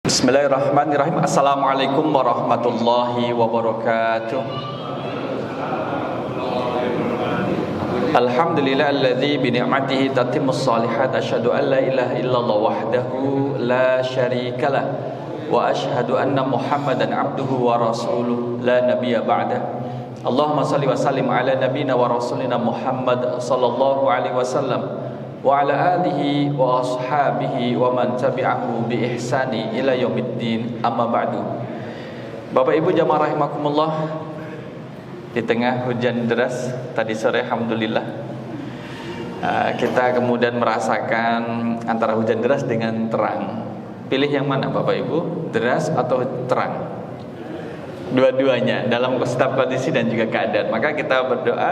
Bismillahirrahmanirrahim. Assalamualaikum warahmatullahi wabarakatuh. Alhamdulillahilladzi bi ni'matihi tatimmus shalihat. Asyhadu an la ilaha illallah wahdahu la syarikalah wa asyhadu anna Muhammadan abduhu wa rasuluh la nabiyya ba'dah. Allahumma shalli wa sallim ala nabiyyina wa rasulina Muhammad sallallahu alaihi wasallam wa ala alihi wa ashabihi wa man tabi'ahu bi ihsani ila yaumiddin, amma ba'du. Bapak Ibu jamaah rahimakumullah, di tengah hujan deras tadi sore alhamdulillah kita kemudian merasakan antara hujan deras dengan terang. Pilih yang mana Bapak Ibu? Deras atau terang? Dua-duanya dalam setiap kondisi dan juga keadaan. Maka kita berdoa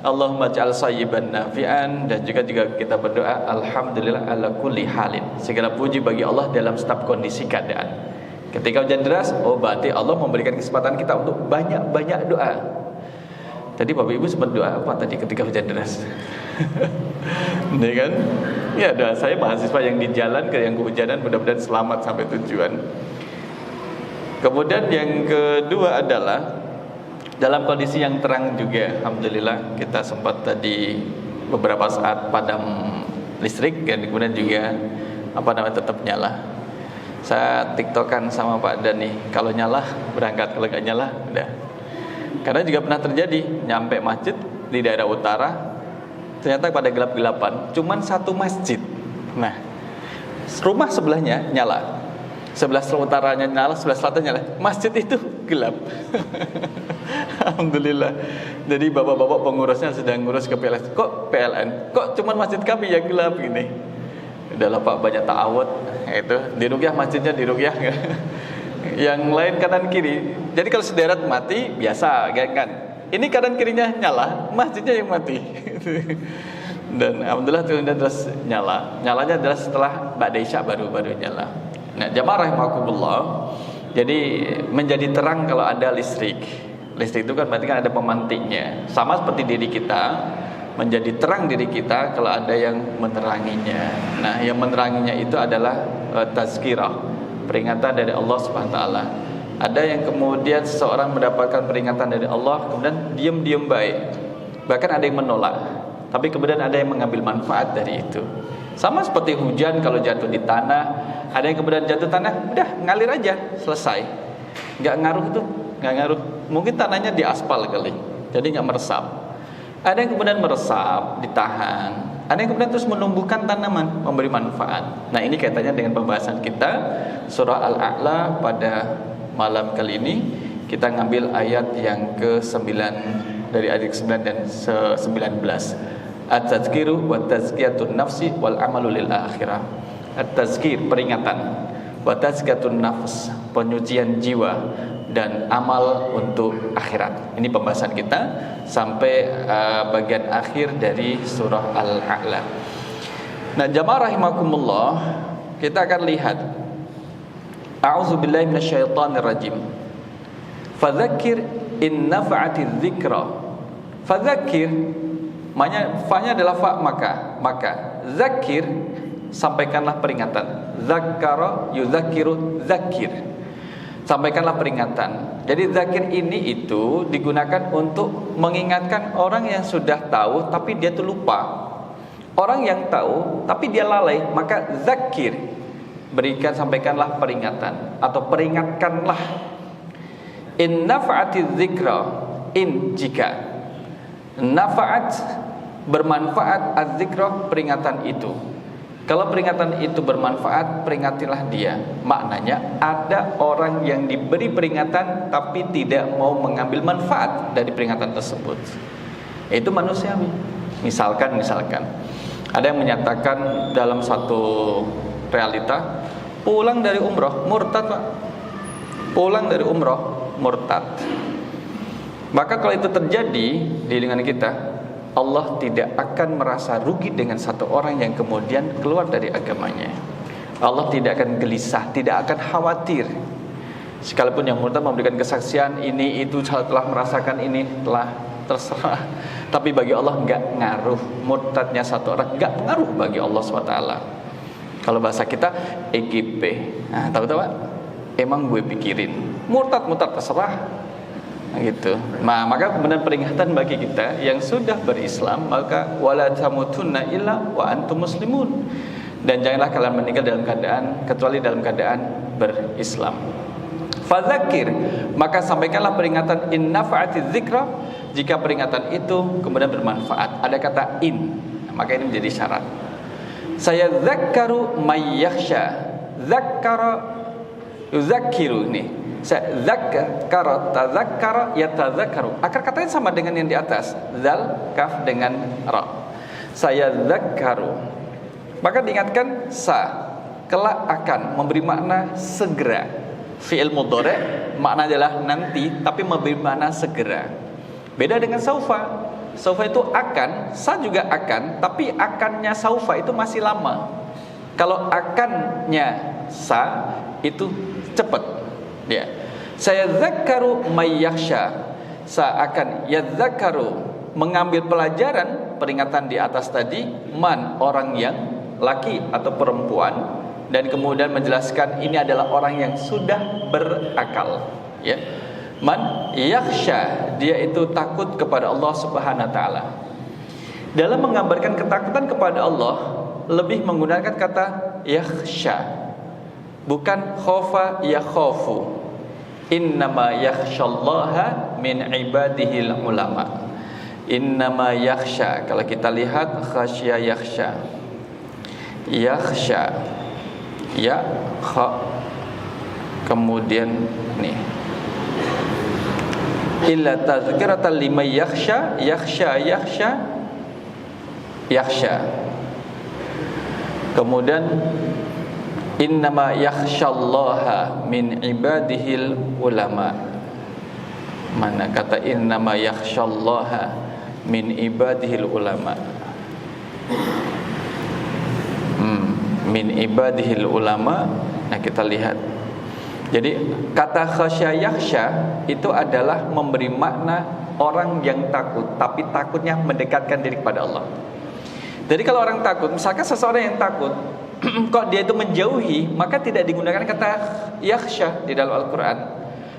Allahumma ja'al sayyiban nafi'an, dan juga kita berdoa alhamdulillah ala kulli halin. Segala puji bagi Allah dalam setiap kondisi keadaan. Ketika hujan deras, berarti Allah memberikan kesempatan kita untuk banyak-banyak doa. Tadi Bapak Ibu sempat doa apa tadi ketika hujan deras? Ini kan? Ya, doa saya mahasiswa yang di jalan yang kehujanan mudah-mudahan selamat sampai tujuan. Kemudian yang kedua adalah dalam kondisi yang terang juga, alhamdulillah kita sempat tadi beberapa saat padam listrik dan kemudian juga tetap nyala. Saya tiktokan sama Pak Dan nih, kalau nyala berangkat, kalau nggak nyala udah. Karena juga pernah terjadi nyampe masjid di daerah utara, ternyata pada gelap-gelapan, cuman satu masjid. Nah, rumah sebelahnya nyala. Sebelah utaranya nyala, sebelah selatan nyala. Masjid itu gelap. Alhamdulillah. Jadi bapak-bapak pengurusnya sedang ngurus ke PLN. Kok PLN? Kok cuman masjid kami yang gelap gini? Udahlah Pak, banyak ta'awud. Itu diruqyah, masjidnya diruqyah. Yang lain kanan kiri. Jadi kalau sederet mati biasa kan. Ini kanan kirinya nyala, masjidnya yang mati. Dan alhamdulillah terus nyala. Nyalanya adalah setelah Ba'da Isya baru nyala. Nah, jamaah rahimakumullah, jadi menjadi terang kalau ada listrik. Listrik itu kan berarti kan ada pemantiknya. Sama seperti diri kita, menjadi terang diri kita kalau ada yang meneranginya. Nah, yang meneranginya itu adalah tazkirah, peringatan dari Allah Subhanahu wa taala. Ada yang kemudian seseorang mendapatkan peringatan dari Allah, kemudian diam-diam baik. Bahkan ada yang menolak, tapi kemudian ada yang mengambil manfaat dari itu. Sama seperti hujan kalau jatuh di tanah, ada yang kemudian jatuh tanah, udah ngalir aja, selesai. Nggak ngaruh tuh, nggak ngaruh. Mungkin tanahnya diaspal kali, jadi nggak meresap. Ada yang kemudian meresap, ditahan. Ada yang kemudian terus menumbuhkan tanaman, memberi manfaat. Nah, ini kaitannya dengan pembahasan kita surah Al-A'la pada malam kali ini. Kita ngambil ayat yang ke-9 dari ayat 9 dan 19. At-tazkiru wa tazkiyatun nafsi wal amalu lil akhirah. At-tazkir, peringatan, wa tazkiyatun nafs, penyucian jiwa, dan amal untuk akhirat. Ini pembahasan kita sampai bagian akhir dari surah Al-A'la. Nah, jamaah rahimakumullah, kita akan lihat A'udzubillahi minasyaitonirrajim. Fadzakir in nafa'atiz dzikra. Fadzakir, fa-nya adalah fa, maka zakir, sampaikanlah peringatan. Zakkara yudzakiru zakir, sampaikanlah peringatan. Jadi zakir ini itu digunakan untuk mengingatkan orang yang sudah tahu tapi dia tuh lupa. Orang yang tahu tapi dia lalai, maka zakir, sampaikanlah peringatan atau peringatkanlah. In nafa'atiz dzikra, in jika nafa'at bermanfaat, az-zikra peringatan itu. Kalau peringatan itu bermanfaat, peringatilah dia. Maknanya ada orang yang diberi peringatan tapi tidak mau mengambil manfaat dari peringatan tersebut. Itu manusiawi. Misalkan ada yang menyatakan dalam satu realita, pulang dari umroh murtad Pak. Pulang dari umroh murtad. Maka kalau itu terjadi di lingkungan kita, Allah tidak akan merasa rugi dengan satu orang yang kemudian keluar dari agamanya. Allah tidak akan gelisah, tidak akan khawatir. Sekalipun yang murtad memberikan kesaksian ini itu telah merasakan ini, telah terserah. Tapi bagi Allah enggak ngaruh. Murtadnya satu orang enggak pengaruh bagi Allah SWT. Kalau bahasa kita EGP. Nah, tahu-tahu Pak? Emang gue pikirin. Murtad terserah. Nah, gitu. Nah, maka kemudian peringatan bagi kita yang sudah berislam, maka wala tamutunna illa wa antum muslimun. Dan janganlah kalian meninggal dalam keadaan kecuali dalam keadaan berislam. Fadzakir, maka sampaikanlah peringatan in nafa'atiz dzikra, jika peringatan itu kemudian bermanfaat. Ada kata in, maka ini menjadi syarat. Saya dzakkaru may yakhsha. Dzakkara yuzakkiru nih. Saya dzakkara tadzakkara yatadzakkaru. Akar katanya sama dengan yang di atas. Zal kaf dengan ra. Saya dzakkaru. Maka diingatkan kelak akan memberi makna segera. Fi'il mudhari' makna adalah nanti, tapi memberi makna segera. Beda dengan saufa. Saufa itu akan, juga akan, tapi akannya saufa itu masih lama. Kalau akannya itu cepat. Ya. Saya dzakkaru may yakhsha. Akan yadzakkaru, mengambil pelajaran peringatan di atas tadi, man orang yang laki atau perempuan, dan kemudian menjelaskan ini adalah orang yang sudah berakal, ya. Man yakhsha, dia itu takut kepada Allah Subhanahu wa taala. Dalam menggambarkan ketakutan kepada Allah lebih menggunakan kata yakhsha, bukan khofa yakhofu. Innama yakhshallaha min ibadihil ulama. Innama yakhsha, kalau kita lihat khasya yakhsha. Yakhsha, ya kha, kemudian nih illa tazkiratan liman yakhsha, yakhsha. Kemudian innama yakhshallaha min ibadihil ulama. Mana kata innama yakhshallaha min ibadihil ulama? Min ibadihil ulama. Nah, kita lihat. Jadi kata khasya yakhsha itu adalah memberi makna orang yang takut, tapi takutnya mendekatkan diri kepada Allah. Jadi kalau orang takut, misalkan seseorang yang takut kok dia itu menjauhi, maka tidak digunakan kata yakhsha di dalam Al-Quran.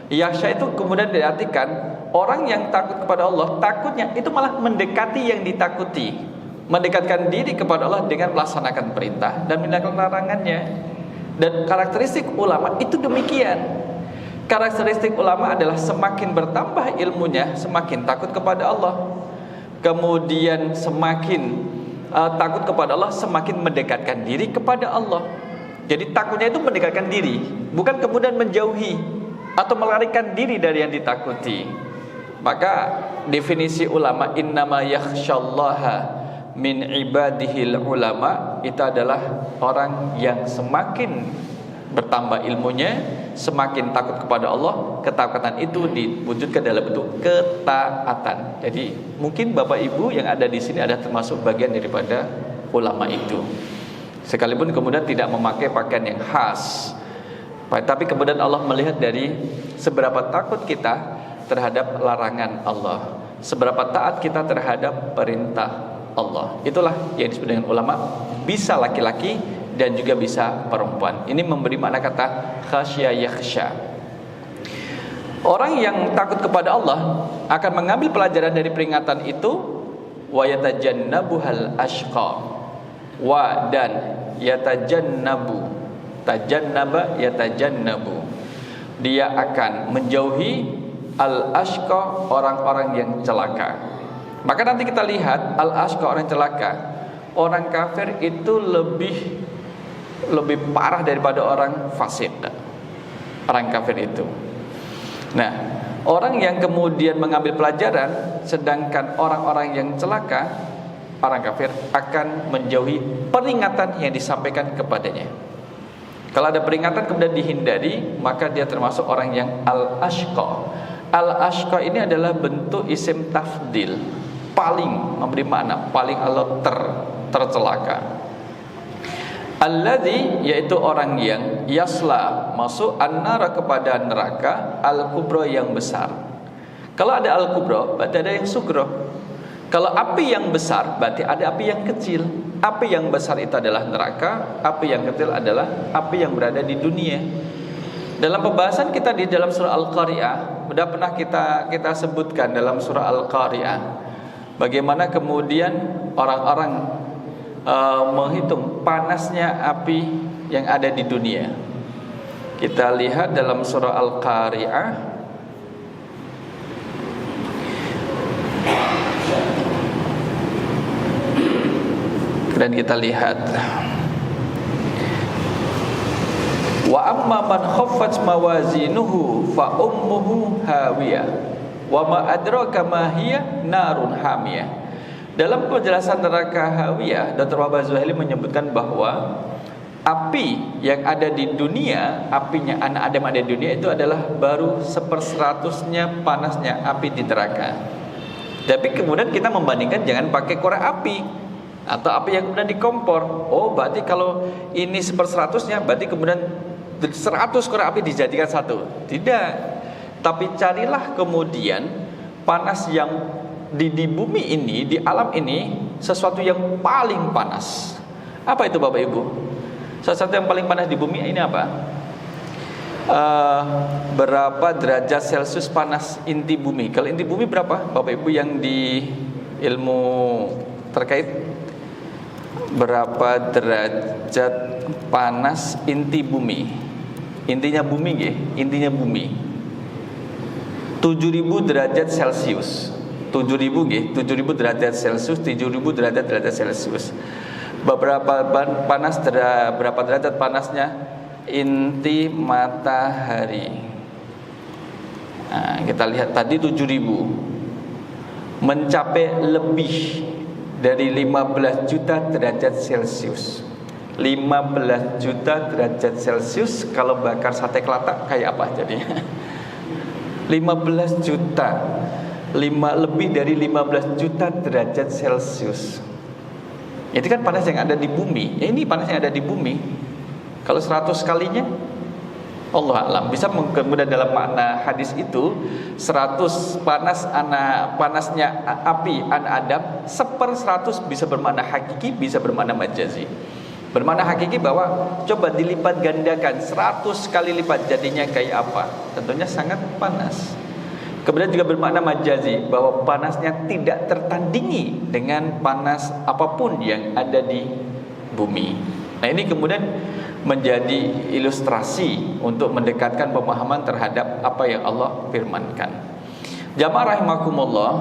Yakhsha itu kemudian diartikan orang yang takut kepada Allah, takutnya itu malah mendekati yang ditakuti, mendekatkan diri kepada Allah dengan melaksanakan perintah dan meninggalkan larangannya. Dan karakteristik ulama itu demikian. Karakteristik ulama adalah semakin bertambah ilmunya, semakin takut kepada Allah. Kemudian semakin takut kepada Allah, semakin mendekatkan diri kepada Allah. Jadi takutnya itu mendekatkan diri, bukan kemudian menjauhi atau melarikan diri dari yang ditakuti. Maka definisi ulama innama yakhshallaha min ibadihil ulama itu adalah orang yang semakin bertambah ilmunya, semakin takut kepada Allah. Ketakutan itu diwujudkan dalam bentuk ketaatan. Jadi mungkin Bapak Ibu yang ada di sini ada termasuk bagian daripada ulama itu. Sekalipun kemudian tidak memakai pakaian yang khas, tapi kemudian Allah melihat dari seberapa takut kita terhadap larangan Allah, seberapa taat kita terhadap perintah Allah. Itulah yang disebut dengan ulama, bisa laki-laki dan juga bisa perempuan. Ini memberi makna kata khasya yakhsha. Orang yang takut kepada Allah akan mengambil pelajaran dari peringatan itu, wa yatajannabuhal ashqa. Wa dan yatajannabu, tajannaba yatajannabu, dia akan menjauhi al ashqa, orang-orang yang celaka. Maka nanti kita lihat al-ashqa, orang celaka. Orang kafir itu lebih parah daripada orang fasik. Orang kafir itu. Nah, orang yang kemudian mengambil pelajaran, sedangkan orang-orang yang celaka, orang kafir akan menjauhi peringatan yang disampaikan kepadanya. Kalau ada peringatan kemudian dihindari, maka dia termasuk orang yang al-ashqa. Al-ashqa ini adalah bentuk isim tafdil, paling memberi makna, paling Allah tercelaka. Alladzi, yaitu orang yang yasla, masuk an-nara, kepada neraka, al-kubra, yang besar. Kalau ada al-kubra berarti ada yang sugra. Kalau api yang besar berarti ada api yang kecil. api yang besar itu adalah neraka, api yang kecil adalah api yang berada di dunia. Dalam pembahasan kita di dalam surah Al-Qari'ah, sudah pernah kita sebutkan dalam surah Al-Qari'ah bagaimana kemudian orang-orang menghitung panasnya api yang ada di dunia. Kita lihat dalam surah Al-Qari'ah dan kita lihat, wa amma man khaffat mawazinuhu fa ummuhu hawiyah wa ma adraka ma hiya narun hamiyah. Dalam penjelasan neraka hawiyah, Dr. Wahbah Zuhaili menyebutkan bahwa api yang ada di dunia, apinya anak Adam ada di dunia itu adalah baru 1/100-nya panasnya api di neraka. Tapi kemudian kita membandingkan jangan pakai korek api atau api yang kemudian di kompor. Oh, berarti kalau ini 1/100-nya, berarti kemudian 100 korek api dijadikan satu. Tidak. Tapi carilah kemudian panas yang di bumi ini, di alam ini, sesuatu yang paling panas. Apa itu Bapak Ibu? Sesuatu yang paling panas di bumi ini apa? Berapa derajat Celcius panas inti bumi? Kalau inti bumi berapa Bapak Ibu yang di ilmu terkait? Berapa derajat panas inti bumi? Intinya bumi nggih, intinya bumi. 7.000 derajat Celcius. 7.000 nggih, 7.000 derajat Celcius, 7.000 derajat Celcius. Berapa derajat panasnya inti matahari? Nah, kita lihat tadi 7.000 mencapai lebih dari 15 juta derajat Celcius. 15 juta derajat Celcius kalau bakar sate kelatak kayak apa jadinya? 15 juta. Lebih dari 15 juta derajat Celcius. Itu kan panas yang ada di bumi. Ya, ini panas yang ada di bumi. Kalau 100 kalinya, Allah alam. Bisa kemudian dalam makna hadis itu 100 panasnya api anak Adam 1/100 bisa bermakna hakiki, bisa bermakna majazi. Bermakna hakiki bahwa coba dilipat gandakan 100 kali lipat jadinya kayak apa? Tentunya sangat panas. Kemudian juga bermakna majazi bahwa panasnya tidak tertandingi dengan panas apapun yang ada di bumi. Nah, ini kemudian menjadi ilustrasi untuk mendekatkan pemahaman terhadap apa yang Allah firmankan. Jamaah rahimakumullah,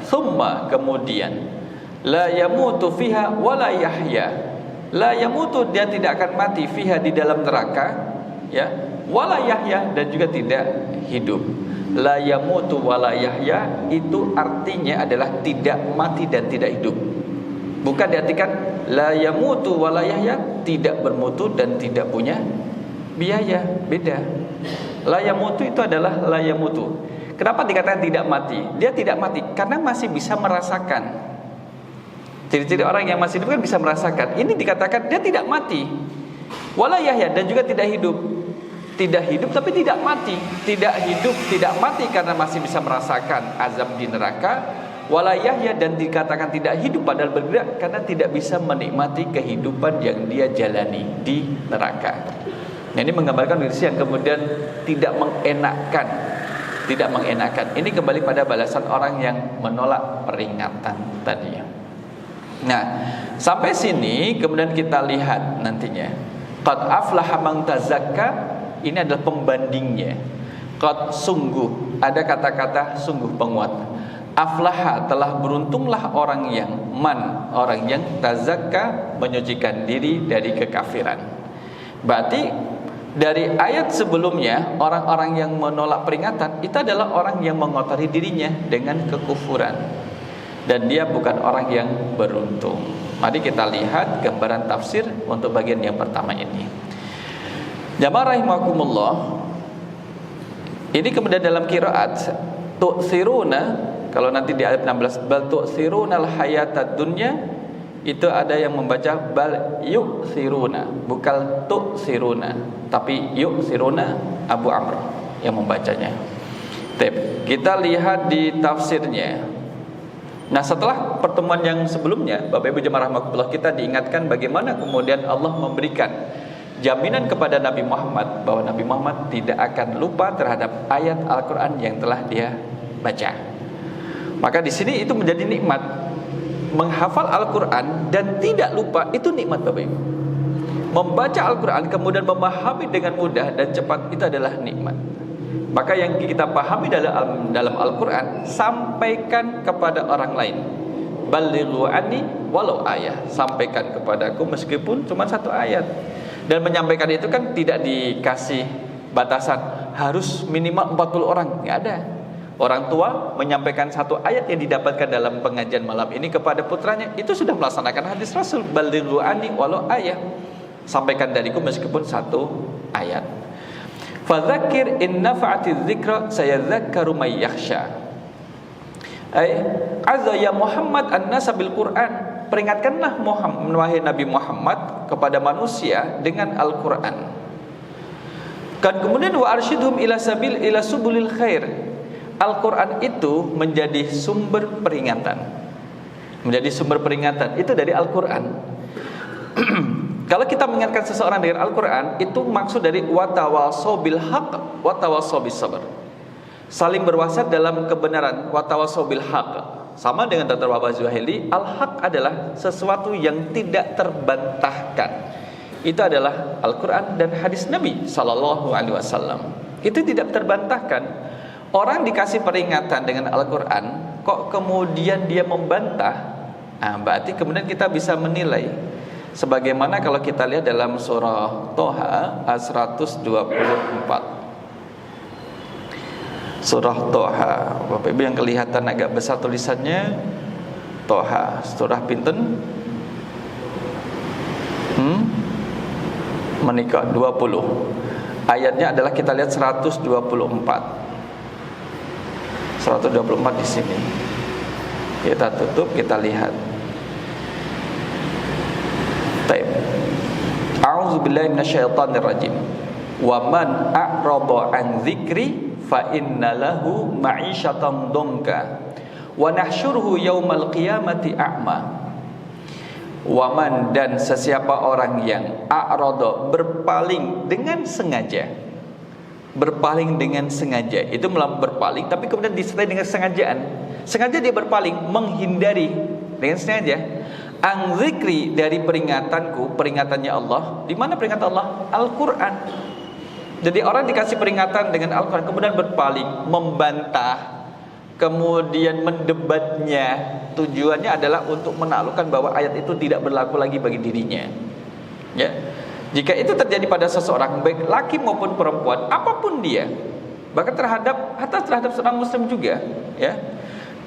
thumma kemudian la yamutu fiha wa la yahya. La yamutu, dia tidak akan mati, fiha di dalam neraka, ya, wa la yahya, dan juga tidak hidup. La yamutu wa la yahya itu artinya adalah tidak mati dan tidak hidup. Bukan diartikan la yamutu wa la yahya, tidak bermutu dan tidak punya biaya. Beda. La yamutu itu adalah la yamutu. Kenapa dikatakan tidak mati? Dia tidak mati karena masih bisa merasakan. Ciri-ciri orang yang masih hidup kan bisa merasakan. Ini dikatakan dia tidak mati. Wala yahya, dan juga tidak hidup. Tidak hidup tapi tidak mati. Tidak hidup, tidak mati karena masih bisa merasakan azab di neraka. Wala yahya, dan dikatakan tidak hidup padahal bergerak karena tidak bisa menikmati kehidupan yang dia jalani di neraka. Nah, ini menggambarkan kondisi yang kemudian tidak mengenakkan. Tidak mengenakkan. Ini kembali pada balasan orang yang menolak peringatan tadi. Nah, sampai sini kemudian kita lihat nantinya. Qad aflaha man tazakka, ini adalah pembandingnya. Qad, sungguh, ada kata-kata sungguh penguat. Aflaha, telah beruntunglah orang yang orang yang tazakka, menyucikan diri dari kekafiran. Berarti dari ayat sebelumnya, orang-orang yang menolak peringatan itu adalah orang yang mengotori dirinya dengan kekufuran, dan dia bukan orang yang beruntung. Mari kita lihat gambaran tafsir untuk bagian yang pertama ini. Jamaah rahimakumullah, ini kemudian dalam qiraat tu'thiruna, kalau nanti di ayat 16 bal tu'thirunal hayatad dunya, itu ada yang membaca bal yu'thiruna, bukan tu'thiruna, tapi yu'thiruna. Abu Amr yang membacanya. Kita lihat di tafsirnya. Nah, setelah pertemuan yang sebelumnya, Bapak Ibu jemaah rahmatullah, kita diingatkan bagaimana kemudian Allah memberikan jaminan kepada Nabi Muhammad bahwa Nabi Muhammad tidak akan lupa terhadap ayat Al-Qur'an yang telah dia baca. Maka di sini itu menjadi nikmat. Menghafal Al-Qur'an dan tidak lupa itu nikmat, Bapak Ibu. Membaca Al-Qur'an kemudian memahami dengan mudah dan cepat itu adalah nikmat. Maka yang kita pahami dalam Al-Quran, sampaikan kepada orang lain. Balighu anni walau ayat. Sampaikan kepadaku meskipun cuma satu ayat. Dan menyampaikan itu kan tidak dikasih batasan harus minimal 40 orang, nggak ada. Orang tua menyampaikan satu ayat yang didapatkan dalam pengajian malam ini kepada putranya, itu sudah melaksanakan hadis Rasul. Balighu anni walau ayat. Sampaikan dariku meskipun satu ayat. Fadzakir in nafa'atiz dzikra sayadzakkaru may yakhsha. Azza ya Muhammad an-nasa bil Qur'an. Peringatkanlah Muhammad, wahai Nabi Muhammad, kepada manusia dengan Al-Qur'an. Dan kemudian wa arsyidhum ila subulil khair. Al-Qur'an itu menjadi sumber peringatan. Menjadi sumber peringatan itu dari Al-Qur'an. Kalau kita mengingatkan seseorang dengan Al-Quran, itu maksud dari watawasau bil haq, watawasau bis sabr. Saling berwasiat dalam kebenaran, watawasau bil haq. Sama dengan Dr. Wahbah Zuhaili, al-haq adalah sesuatu yang tidak terbantahkan. Itu adalah Al-Quran dan hadis Nabi Sallallahu Alaihi Wasallam. Itu tidak terbantahkan. Orang dikasih peringatan dengan Al-Quran, kok kemudian dia membantah? Berarti kemudian kita bisa menilai. Sebagaimana kalau kita lihat dalam surah Toha ayat 124. Surah Toha, Bapak Ibu yang kelihatan agak besar tulisannya, Toha, surah pinten? Menikah 20. Ayatnya adalah kita lihat 124. 124 di sini. Kita tutup, kita lihat. A'udzu billahi minasyaitonir rajim. Wa man a'rada an dzikri fa inna lahu ma'isyatan dhanka wa nahsyuruhu yaumal qiyamati a'ma. Wa man, dan sesiapa orang yang a'rada, berpaling dengan sengaja. Berpaling dengan sengaja. Itu berpaling tapi kemudian disertai dengan sengajaan. Sengaja dia berpaling, menghindari dengan sengaja. Ang zikri, dari peringatanku, peringatannya Allah. Di mana peringatan Allah? Al-Quran. Jadi orang dikasih peringatan dengan Al-Quran kemudian berpaling, membantah, kemudian mendebatnya. Tujuannya adalah untuk menaklukkan bahwa ayat itu tidak berlaku lagi bagi dirinya. Ya. Jika itu terjadi pada seseorang, baik laki maupun perempuan, apapun dia, bahkan terhadap seorang muslim juga, ya.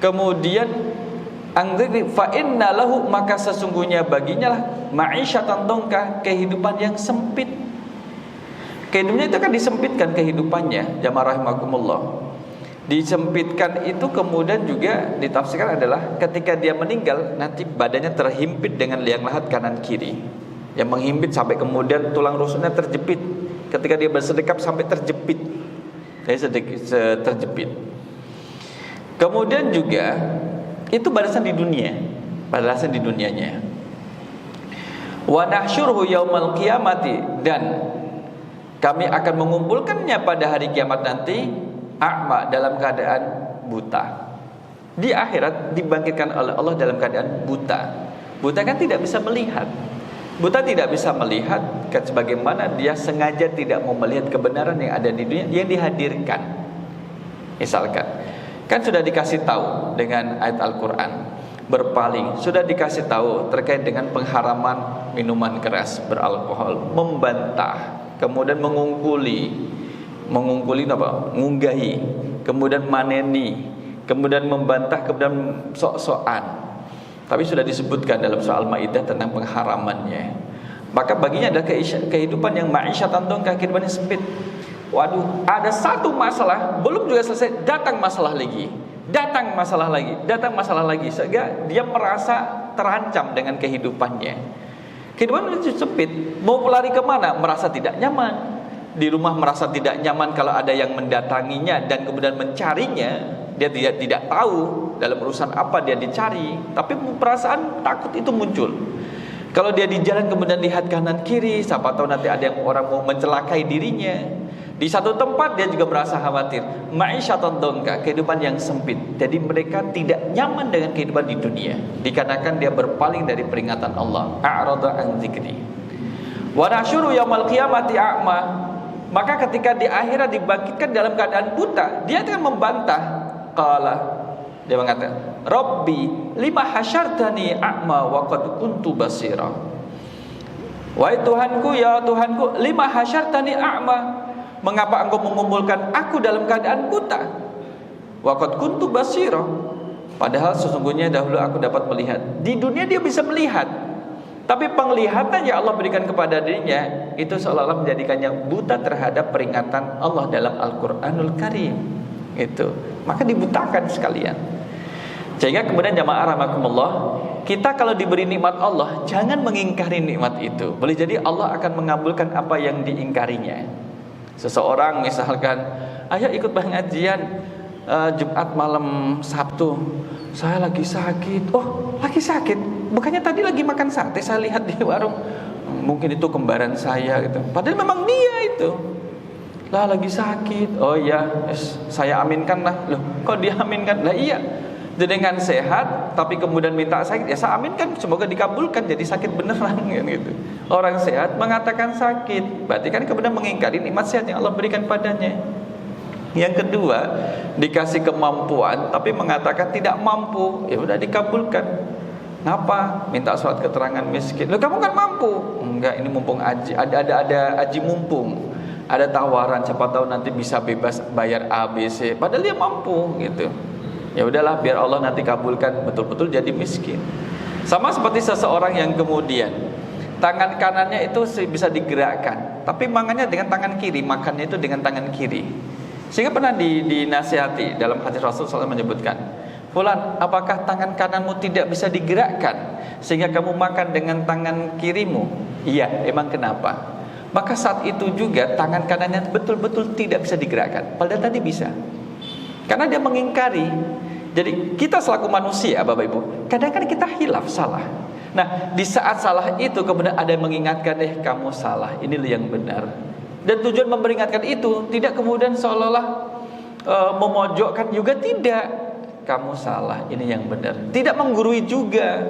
Kemudian angzikri fa inna lahu, maka sesungguhnya baginya lah ma'isyatan dongka, kehidupan yang sempit. Kehidupannya itu kan disempitkan kehidupannya, jamaah rahimakumullah. Disempitkan itu kemudian juga ditafsirkan adalah ketika dia meninggal nanti badannya terhimpit dengan liang lahat kanan kiri. Yang menghimpit sampai kemudian tulang rusuknya terjepit. Ketika dia bersedekap sampai terjepit. Terjepit. Kemudian juga itu balasan di dunia, balasan di dunianya. Wa nahsyuruhu yaumal qiyamati, dan kami akan mengumpulkannya pada hari kiamat nanti a'ma, dalam keadaan buta. Di akhirat dibangkitkan oleh Allah dalam keadaan buta. Buta kan tidak bisa melihat. Buta tidak bisa melihat sebagaimana dia sengaja tidak mau melihat kebenaran yang ada di dunia yang dihadirkan. Misalkan kan sudah dikasih tahu dengan ayat Al-Quran, berpaling, sudah dikasih tahu terkait dengan pengharaman minuman keras beralkohol, membantah, kemudian mengungkuli apa? Ngunggahi, kemudian maneni, kemudian membantah, kemudian sok-sokan. Tapi sudah disebutkan dalam surah Al-Maidah tentang pengharamannya. Maka baginya adalah kehidupan yang ma'isyatan dongka, kehidupan yang sempit. Waduh, ada satu masalah, belum juga selesai, datang masalah lagi, datang masalah lagi, datang masalah lagi, sehingga dia merasa terancam dengan kehidupannya. Kehidupan itu sempit, mau lari kemana? Merasa tidak nyaman. Di rumah merasa tidak nyaman kalau ada yang mendatanginya dan kemudian mencarinya. dia tidak tahu dalam urusan apa dia dicari, tapi perasaan takut itu muncul. Kalau dia di jalan kemudian lihat kanan kiri, siapa tahu nanti ada yang orang mau mencelakai dirinya. Di satu tempat dia juga merasa khawatir, ma'isyatan dongka, kehidupan yang sempit. Jadi mereka tidak nyaman dengan kehidupan di dunia, dikarenakan dia berpaling dari peringatan Allah. A'rada an dzikri. Wa nasyuru yaumil qiyamati a'ma. Maka ketika di akhirat dibangkitkan dalam keadaan buta, dia akan membantah. Qala, dia mengatakan, Rabbi lima hasyartani a'ma wa qad kuntu basira. Wahai Tuhanku, ya Tuhanku, lima hasyartani a'ma, mengapa engkau mengumpulkan aku dalam keadaan buta? Wa qad kuntu basira, padahal sesungguhnya dahulu aku dapat melihat. Di dunia dia bisa melihat, tapi penglihatan yang Allah berikan kepada dirinya itu seolah-olah menjadikannya buta terhadap peringatan Allah dalam Al-Qur'anul Karim. Itu, maka dibutakan sekalian. Sehingga kemudian jamaah rahimakumullah, kita kalau diberi nikmat Allah jangan mengingkari nikmat itu. Boleh jadi Allah akan mengabulkan apa yang diingkarinya. Seseorang misalkan, ayo ikut pengajian Jumat malam Sabtu, saya lagi sakit. Oh, lagi sakit? Bukannya tadi lagi makan sate saya lihat di warung. Mungkin itu kembaran saya gitu. Padahal memang dia itu. Lah lagi sakit. Oh iya, saya aminkan lah. Loh, kok dia aminkan? Lah iya, dengan sehat tapi kemudian minta sakit, ya saya aminkan, semoga dikabulkan jadi sakit beneran kan gitu. Orang sehat mengatakan sakit, berarti kan kemudian mengingkari nikmat sehat yang Allah berikan padanya. Yang kedua, dikasih kemampuan tapi mengatakan tidak mampu, ya udah dikabulkan. Ngapa? Minta surat keterangan miskin. Loh, kamu kan mampu. Enggak, ini mumpung aji, ada aji mumpung. Ada tawaran, siapa tahu nanti bisa bebas bayar ABC, padahal dia mampu gitu. Ya udahlah, biar Allah nanti kabulkan, betul-betul jadi miskin. Sama seperti seseorang yang kemudian tangan kanannya itu bisa digerakkan, tapi makannya dengan tangan kiri, makannya itu dengan tangan kiri. Sehingga pernah dinasihati dalam hadis Rasul SAW menyebutkan, Fulan, apakah tangan kananmu tidak bisa digerakkan sehingga kamu makan dengan tangan kirimu? Iya, emang kenapa? Maka saat itu juga tangan kanannya betul-betul tidak bisa digerakkan, padahal tadi bisa. Karena dia mengingkari. Jadi kita selaku manusia, Bapak Ibu, kadang-kadang kita hilaf, salah. Nah, di saat salah itu kemudian ada yang mengingatkan, kamu salah, inilah yang benar. Dan tujuan memperingatkan itu tidak kemudian seolah-olah memojokkan juga, tidak. Kamu salah, ini yang benar. Tidak menggurui juga,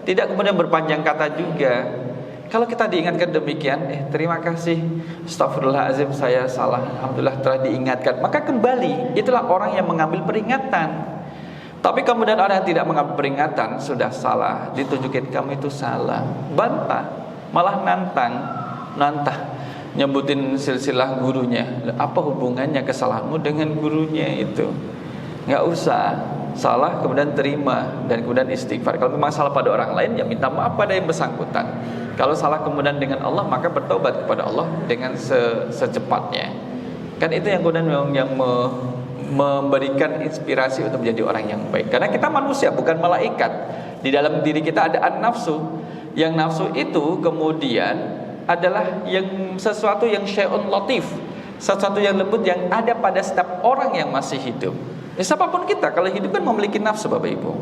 tidak kemudian berpanjang kata juga. Kalau kita diingatkan demikian, terima kasih, astagfirullahaladzim, saya salah, alhamdulillah telah diingatkan, maka kembali, itulah orang yang mengambil peringatan. Tapi kemudian orang yang tidak mengambil peringatan, sudah salah, ditunjukin kamu itu salah, bantah, malah nantah, nyebutin silsilah gurunya. Apa hubungannya kesalahanmu dengan gurunya itu? Nggak usah. Salah kemudian terima dan kemudian istighfar. Kalau memang salah pada orang lain, ya minta maaf pada yang bersangkutan. Kalau salah kemudian dengan Allah, maka bertobat kepada Allah dengan secepatnya. Kan itu yang kemudian yang memberikan inspirasi untuk menjadi orang yang baik. Karena kita manusia, bukan malaikat. Di dalam diri kita ada an-nafsu. Yang nafsu itu kemudian adalah yang sesuatu yang syai'un latif, sesuatu yang lembut yang ada pada setiap orang yang masih hidup. Ya, siapapun kita kalau hidup kan memiliki nafsu, Bapak Ibu.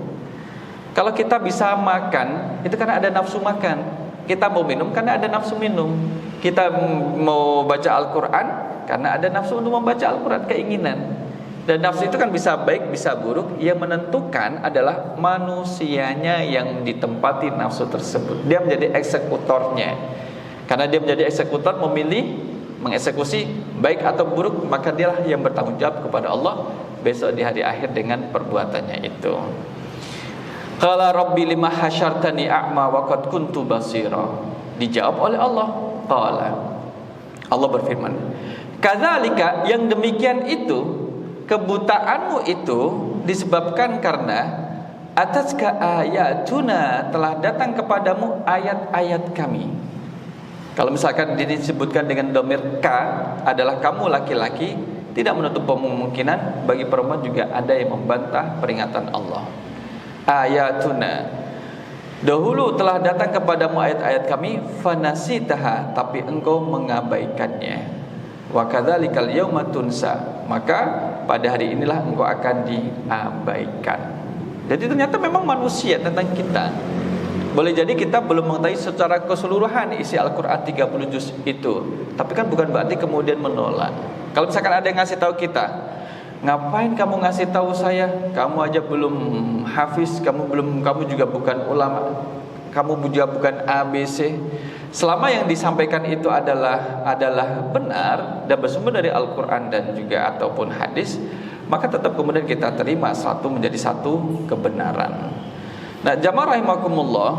Kalau kita bisa makan, itu karena ada nafsu makan. Kita mau minum karena ada nafsu minum. Kita mau baca Al-Quran karena ada nafsu untuk membaca Al-Quran, keinginan. Dan nafsu itu kan bisa baik, bisa buruk. Yang menentukan adalah manusianya yang ditempati nafsu tersebut. Dia menjadi eksekutornya. Karena dia menjadi eksekutor, memilih, mengeksekusi baik atau buruk, maka dialah yang bertanggung jawab kepada Allah besok di hari akhir dengan perbuatannya itu. Qala rabbi lima hasyartani a'ma wa qad kuntu basira. Dijawab oleh Allah. Qala, Allah berfirman, kadzalika, yang demikian itu, kebutaanmu itu disebabkan karena ataska ayatuna, telah datang kepadamu ayat-ayat kami. Kalau misalkan disebutkan dengan dhamir ka, adalah kamu laki-laki, tidak menutup kemungkinan bagi perempuan juga ada yang membantah peringatan Allah. Ayatuna, dahulu telah datang kepadamu ayat-ayat kami, fanasitaha, tapi engkau mengabaikannya. Wa kadzalikal yauma tunsa, maka pada hari inilah engkau akan diabaikan. Jadi ternyata memang manusia tentang kita. Boleh jadi kita belum mengetahui secara keseluruhan isi Al-Quran 30 juz itu, tapi kan bukan berarti kemudian menolak. Kalau misalkan ada yang ngasih tahu kita, ngapain kamu ngasih tahu saya? Kamu aja belum hafiz, kamu juga bukan ulama, kamu juga bukan ABC. Selama yang disampaikan itu adalah benar dan bersumber dari Al-Quran dan juga ataupun hadis, maka tetap kemudian kita terima satu menjadi satu kebenaran. Nah, jamaah rahimakumullah,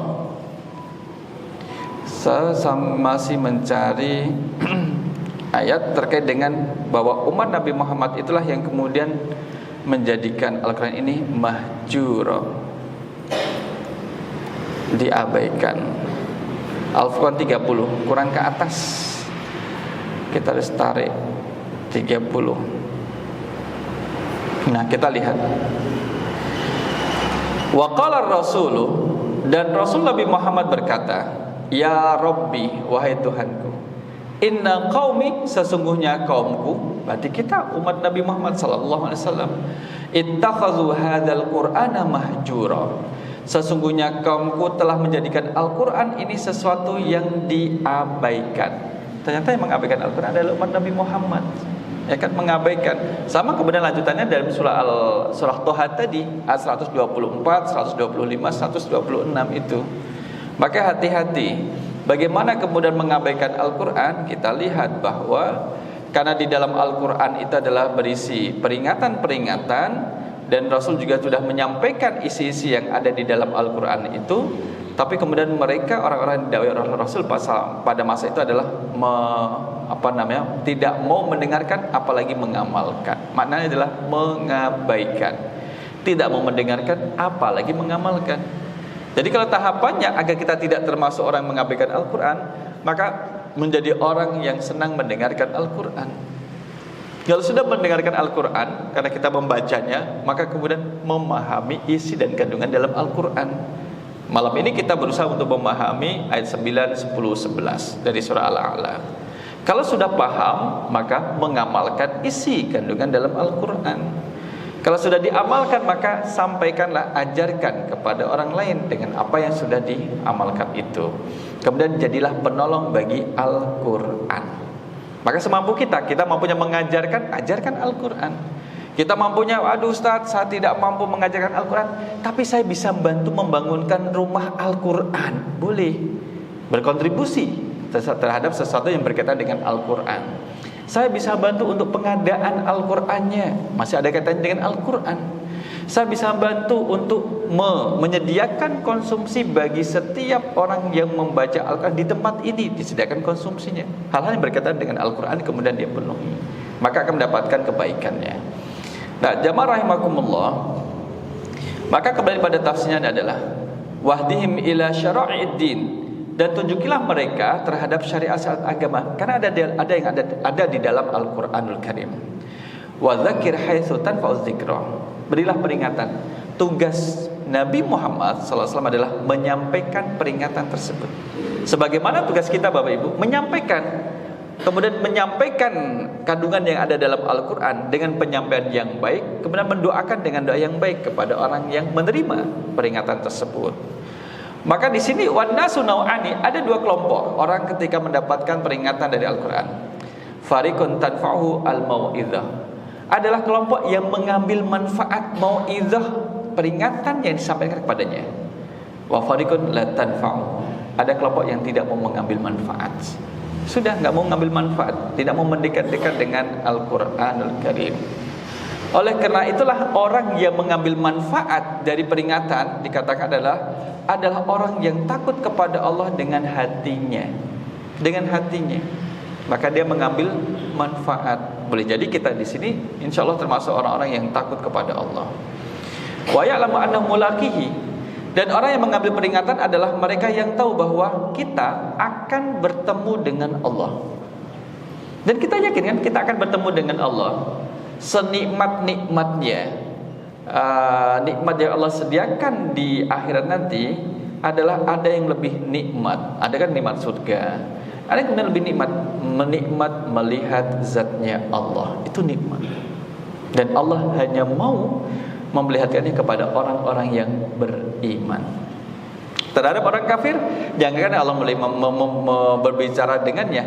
saya masih mencari ayat terkait dengan bahwa umat Nabi Muhammad itulah yang kemudian menjadikan Al-Quran ini mahjura, diabaikan. Al-Furqan 30, kurang ke atas, kita harus tarik 30. Nah, kita lihat. Wa qala ar-rasulu, dan Rasul Nabi Muhammad berkata, ya Rabbi, wahai Tuhanku, inna qaumi, sesungguhnya kaumku, berarti kita umat Nabi Muhammad sallallahu alaihi wasallam, ittakhazu hadzal qur'ana mahjura, sesungguhnya kaumku telah menjadikan Al-Quran ini sesuatu yang diabaikan. Ternyata yang mengabaikan Al-Quran adalah umat Nabi Muhammad, ya kan, mengabaikan. Sama kemudian lanjutannya dalam surah Toha tadi, ayat 124, 125, 126 itu. Maka hati-hati bagaimana kemudian mengabaikan Al-Quran. Kita lihat bahwa karena di dalam Al-Quran itu adalah berisi peringatan-peringatan, dan Rasul juga sudah menyampaikan isi-isi yang ada di dalam Al-Quran itu. Tapi kemudian mereka, orang-orang yang didakwai oleh Rasul pada masa itu adalah tidak mau mendengarkan apalagi mengamalkan. Maknanya adalah mengabaikan, tidak mau mendengarkan apalagi mengamalkan. Jadi kalau tahapannya agar kita tidak termasuk orang yang mengabaikan Al-Quran, maka menjadi orang yang senang mendengarkan Al-Quran. Kalau sudah mendengarkan Al-Quran, karena kita membacanya, maka kemudian memahami isi dan kandungan dalam Al-Quran. Malam ini kita berusaha untuk memahami ayat 9, 10, 11 dari surah Al-A'la. Kalau sudah paham, maka mengamalkan isi kandungan dalam Al-Quran. Kalau sudah diamalkan, maka sampaikanlah, ajarkan kepada orang lain dengan apa yang sudah diamalkan itu. Kemudian jadilah penolong bagi Al-Quran. Maka semampu kita mampunya mengajarkan, ajarkan Al-Quran. Kita mampunya, aduh Ustaz, saya tidak mampu mengajarkan Al-Quran, tapi saya bisa bantu membangunkan rumah Al-Quran. Boleh berkontribusi terhadap sesuatu yang berkaitan dengan Al-Quran. Saya bisa bantu untuk pengadaan Al-Qurannya, masih ada kaitannya dengan Al-Quran. Saya bisa bantu untuk menyediakan konsumsi bagi setiap orang yang membaca Al-Quran di tempat ini, disediakan konsumsinya. Hal-hal yang berkaitan dengan Al-Quran kemudian dia penuhi, maka akan mendapatkan kebaikannya. Nah, jamaah rahimakumullah, maka kembali pada tafsirnya adalah wahdihim ila syara'iddin, dan tunjukilah mereka terhadap syariat-syariat agama, karena ada yang ada di dalam Al-Qur'anul Karim. Wa dzakir haitsu tanfa'uz dzikra, berilah peringatan. Tugas Nabi Muhammad SAW adalah menyampaikan peringatan tersebut. Sebagaimana tugas kita Bapak Ibu menyampaikan, kemudian menyampaikan kandungan yang ada dalam Al-Quran dengan penyampaian yang baik, kemudian mendoakan dengan doa yang baik kepada orang yang menerima peringatan tersebut. Maka di sini wannasu nau'ani, ada dua kelompok orang ketika mendapatkan peringatan dari Al-Quran. Fariqun tanfa'uhu al-mau'idzah, adalah kelompok yang mengambil manfaat mau'idzah, peringatan yang disampaikan kepadanya. Wa fariqun la tanfa'u, ada kelompok yang tidak mau mengambil manfaat. Sudah nggak mau mengambil manfaat, tidak mau mendekat-dekat dengan Al-Quranul Karim. Oleh karena itulah orang yang mengambil manfaat dari peringatan dikatakan adalah orang yang takut kepada Allah dengan hatinya. Dengan hatinya, maka dia mengambil manfaat. Boleh jadi kita di sini insya Allah termasuk orang-orang yang takut kepada Allah. Wa ya'lamu annahu mulaqihi, dan orang yang mengambil peringatan adalah mereka yang tahu bahwa kita akan bertemu dengan Allah. Dan kita yakin kan kita akan bertemu dengan Allah. Senikmat-nikmatnya, nikmat yang Allah sediakan di akhirat nanti adalah ada yang lebih nikmat. Ada kan nikmat surga, ada yang lebih nikmat, menikmat melihat zatnya Allah. Itu nikmat. Dan Allah hanya mau memperlihatkannya kepada orang-orang yang beriman. Terhadap orang kafir, jangan Allah berbicara dengannya.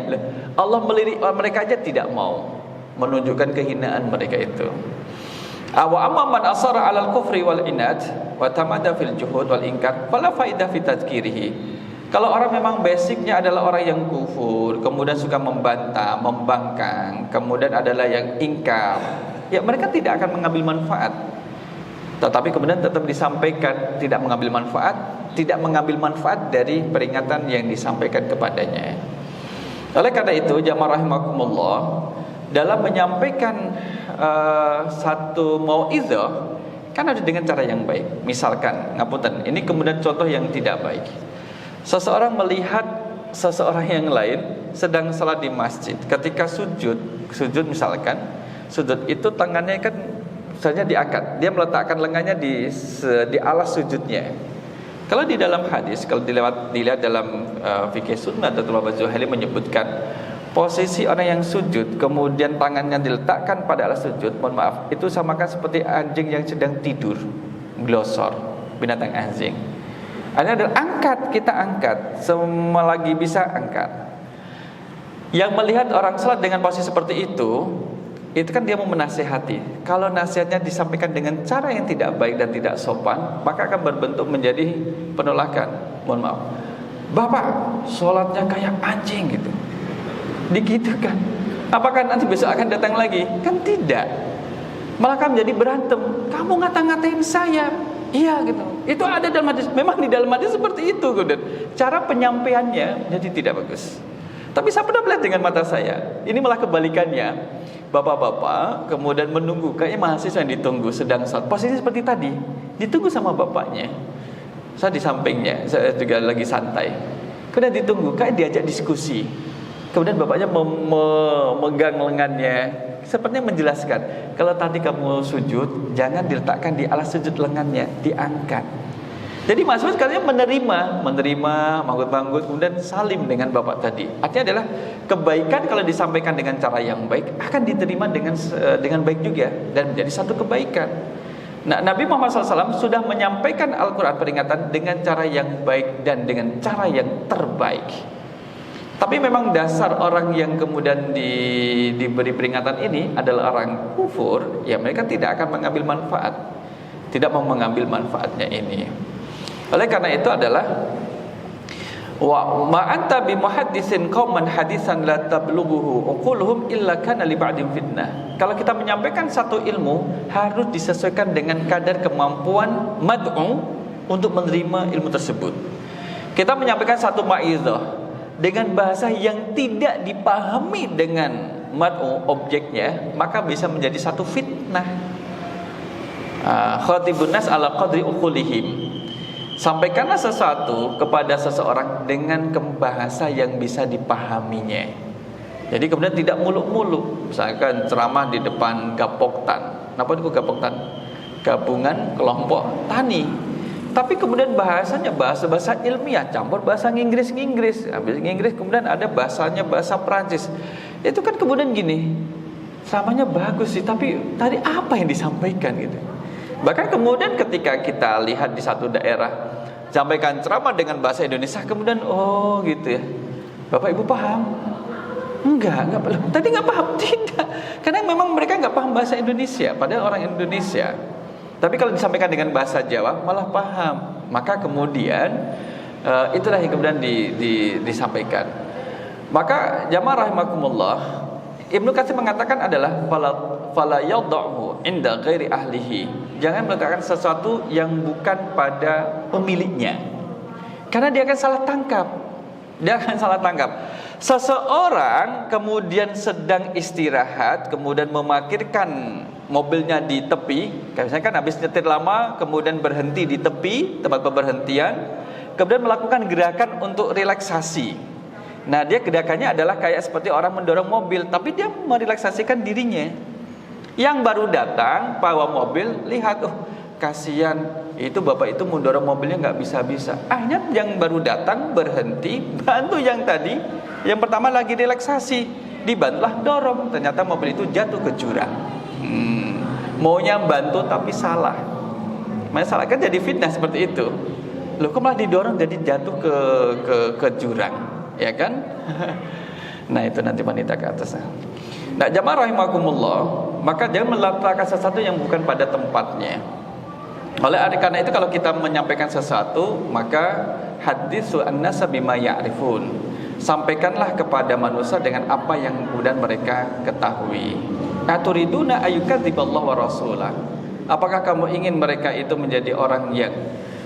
Allah melirik mereka aja tidak mau, menunjukkan kehinaan mereka itu. Wa amma man asara 'alal kufri wal inad wa tamada fil juhud wal inkar fala faidah fi tadhkirihi. Kalau orang memang basicnya adalah orang yang kufur, kemudian suka membantah, membangkang, kemudian adalah yang ingkar, ya mereka tidak akan mengambil manfaat. Tetapi kemudian tetap disampaikan, tidak mengambil manfaat dari peringatan yang disampaikan kepadanya. Oleh karena itu, jamaah rahimakumullah, dalam menyampaikan satu mauizah kan harus dengan cara yang baik. Misalkan, ngapunten, ini kemudian contoh yang tidak baik. Seseorang melihat seseorang yang lain sedang salat di masjid, ketika sujud misalkan, sujud itu tangannya kan misalnya diangkat, dia meletakkan lengannya di alas sujudnya. Kalau di dalam hadis, kalau dilihat dalam fikih sunnah, Datuk Muhammad Zuhaili menyebutkan posisi orang yang sujud kemudian tangannya diletakkan pada alas sujud, mohon maaf, itu samakan seperti anjing yang sedang tidur, glosor, binatang anjing. Artinya adalah kita angkat, selagi bisa angkat. Yang melihat orang salat dengan posisi seperti itu kan dia mau menasihati. Kalau nasihatnya disampaikan dengan cara yang tidak baik dan tidak sopan, maka akan berbentuk menjadi penolakan. Mohon maaf, Bapak sholatnya kayak anjing gitu, digitukan. Apakah nanti besok akan datang lagi? Kan tidak. Malah kan menjadi berantem. Kamu ngata-ngatain saya. Iya gitu. Itu ada dalam hadis. Memang di dalam hadis seperti itu. Cara penyampaiannya jadi tidak bagus. Tapi saya pernah melihat dengan mata saya. Ini malah kebalikannya. Bapak-bapak kemudian menunggu, kayaknya mahasiswa yang ditunggu sedang salat. Posisi seperti tadi, ditunggu sama bapaknya. Saya di sampingnya, saya juga lagi santai. Kemudian ditunggu, kayak diajak diskusi. Kemudian bapaknya memegang lengannya, sepertinya menjelaskan, kalau tadi kamu sujud, jangan diletakkan di alas sujud lengannya, diangkat. Jadi maksudnya sekalian menerima, manggut-manggut, kemudian salim dengan bapak tadi. Artinya adalah kebaikan kalau disampaikan dengan cara yang baik akan diterima dengan baik juga dan menjadi satu kebaikan. Nah, Nabi Muhammad SAW sudah menyampaikan Al-Quran peringatan dengan cara yang baik dan dengan cara yang terbaik. Tapi memang dasar orang yang kemudian diberi peringatan ini adalah orang kufur, ya mereka tidak akan mengambil manfaat, tidak mau mengambil manfaatnya ini. Oleh karena itu adalah wa ma anta bi muhaddisin qauman hadisan la tablughuhu uquluhum illa kana li ba'din fitnah. Kalau kita menyampaikan satu ilmu harus disesuaikan dengan kadar kemampuan mad'u untuk menerima ilmu tersebut. Kita menyampaikan satu mauizah dengan bahasa yang tidak dipahami dengan mad'u objeknya, maka bisa menjadi satu fitnah. Khatibun nas ala qadri uqulihim. Sampaikanlah sesuatu kepada seseorang dengan bahasa yang bisa dipahaminya. Jadi kemudian tidak muluk-muluk. Misalkan ceramah di depan Gapoktan. Kenapa itu Gapoktan? Gabungan Kelompok Tani. Tapi kemudian bahasanya bahasa ilmiah, campur bahasa Inggris. Habis Inggris kemudian ada bahasanya bahasa Perancis. Itu kan kemudian gini, samanya bagus sih, tapi tadi apa yang disampaikan gitu. Bahkan kemudian ketika kita lihat di satu daerah sampaikan ceramah dengan bahasa Indonesia, kemudian oh gitu ya, Bapak Ibu paham? Enggak belum. Tadi enggak paham, tidak. Karena memang mereka enggak paham bahasa Indonesia, padahal orang Indonesia. Tapi kalau disampaikan dengan bahasa Jawa malah paham. Maka kemudian itulah yang kemudian disampaikan. Maka jamaah rahimakumullah, Ibnu Katsir mengatakan adalah fala yad'u inda ghairi ahlihi. Jangan meletakkan sesuatu yang bukan pada pemiliknya, karena dia akan salah tangkap. Seseorang kemudian sedang istirahat, kemudian memarkirkan mobilnya di tepi, misalnya kan habis nyetir lama, kemudian berhenti di tepi tempat pemberhentian, kemudian melakukan gerakan untuk relaksasi. Nah, dia gerakannya adalah kayak seperti orang mendorong mobil, tapi dia merelaksasikan dirinya. Yang baru datang bawa mobil, lihat, kasihan, itu bapak itu mendorong mobilnya nggak bisa-bisa. Akhirnya yang baru datang berhenti, bantu yang tadi, yang pertama lagi relaksasi, dibantulah dorong. Ternyata mobil itu jatuh ke jurang. Maunya bantu tapi salah. Masalah kan jadi fitnah seperti itu. Loh, kok malah didorong jadi jatuh ke jurang, ya kan? Nah, itu nanti wanita ke atas. Nah, jamaah rahimakumullah, maka jangan meletakkan sesuatu yang bukan pada tempatnya. Oleh karena itu kalau kita menyampaikan sesuatu, maka haditsu an-nasa bima ya'rifun. Sampaikanlah kepada manusia dengan apa yang kemudian mereka ketahui. Aturiduna ayyukadziballahu wa rasulah. Apakah kamu ingin mereka itu menjadi orang yang